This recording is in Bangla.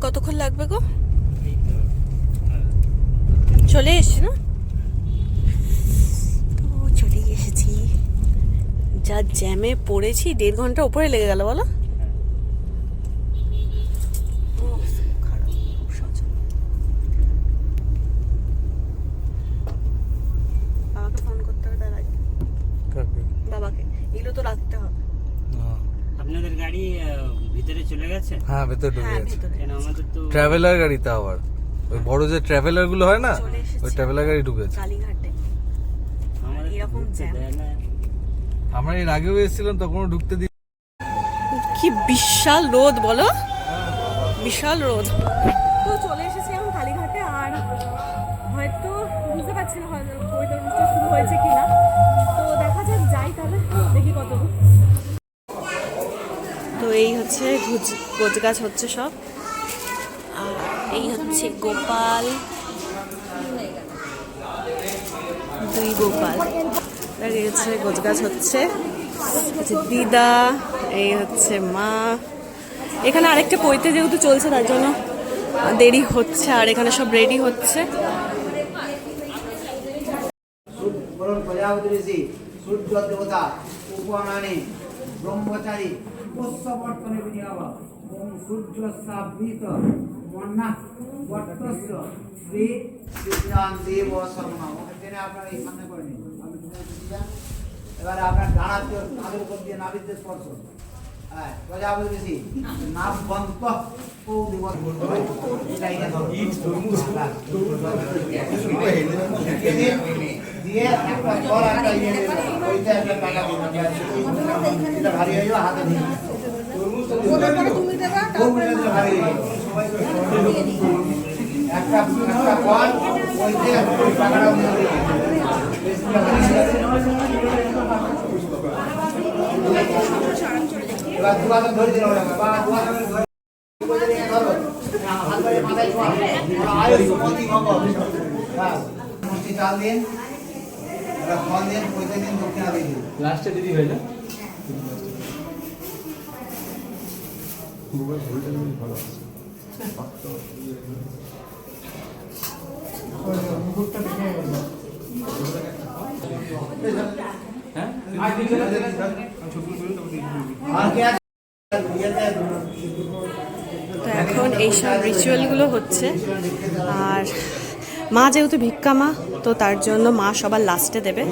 কতক্ষণ লাগবে গো? চলে এসছি না? তো চলে এসেছি। যা জ্যামে পড়েছি, 1.5 ঘন্টা উপরে লেগে গেল বলো। বাবাকে ফোন করতে হবে তার আগে। বাবাকে এগুলো তো রাখতে হবে। আপনাদের গাড়ি ভিতরে চলে গেছে? হ্যাঁ, ভেতরে ঢুকে গেছে। কেন আমাদের তো ট্রাভেলার গাড়িতে আবার ওই বড় যে ট্রাভেলার গুলো হয় না, ওই ট্রাভেলার গাড়ি ঢুকেছে। কালীঘাটে আমাদের এরকম জ্যাম। আমরা এর আগেও এসেছিলাম, তখনও ঢুকতে দিই। কি বিশাল রোদ বলো, বিশাল রোদ। তো চলে এসেছি এখন কালীঘাটে। আর হয়তো বুঝতে পারছি না ওয়েদার শুরু হয়েছে কিনা, তো দেখা যাক, যাই তাহলে দেখি কতদূর। তো এই হচ্ছে গোছ গাছ হচ্ছে সব। আর এই হচ্ছে গোপাল, 2 গোপাল। এই হচ্ছে গোছ গাছ হচ্ছে দিদা, এই হচ্ছে মা। এখানে আরেকটা পৈতে যেহেতু চলছে তার জন্য দেরি হচ্ছে। আর এখানে সব রেডি হচ্ছে। প্রজাপতি ঋষি সূর্য দেবতা উপনানে ব্রহ্মচারী পোষ্যবর্তনে বিনিয়োগ ওম সূর্য সাবৃত মন্না বট্টস্য শ্রী বিজ্ঞান দেব শর্মা। ওখানে আপনারা এই সামনে করে নিন। আমি এবারে আপনার ডানাতে তাদের উপর দিয়ে নাভিতে স্পর্শ। হ্যাঁ, প্রজাপতি ঋষি নাভবন্ত ও দিবস দিয়ে একটা ফল একটা ইয়ে দেবেন, ওইটা একটা টাকা দিবেন। এটা ভারী হয়ে যাবে, হাতে দিয়ে একটা ফল ওইতে টাকাটা এবার দুবারে ধরে দিল বা দুবারে ধরে ধরো হাত ধরে মাথায় ছোঁয়া আয়ু সুমতি মঙ্গল। হ্যাঁ, মুষ্টি চাল দিন, এবার ফল দিন, পয়সা দিন, দক্ষিণা দিন। লাস্টে দিদি হয় না তো এখন এইসব রিচুয়ালগুলো হচ্ছে। আর মা যেহেতু ভিক্ষা মা, তো তার জন্য মা সবার লাস্টে দেবে।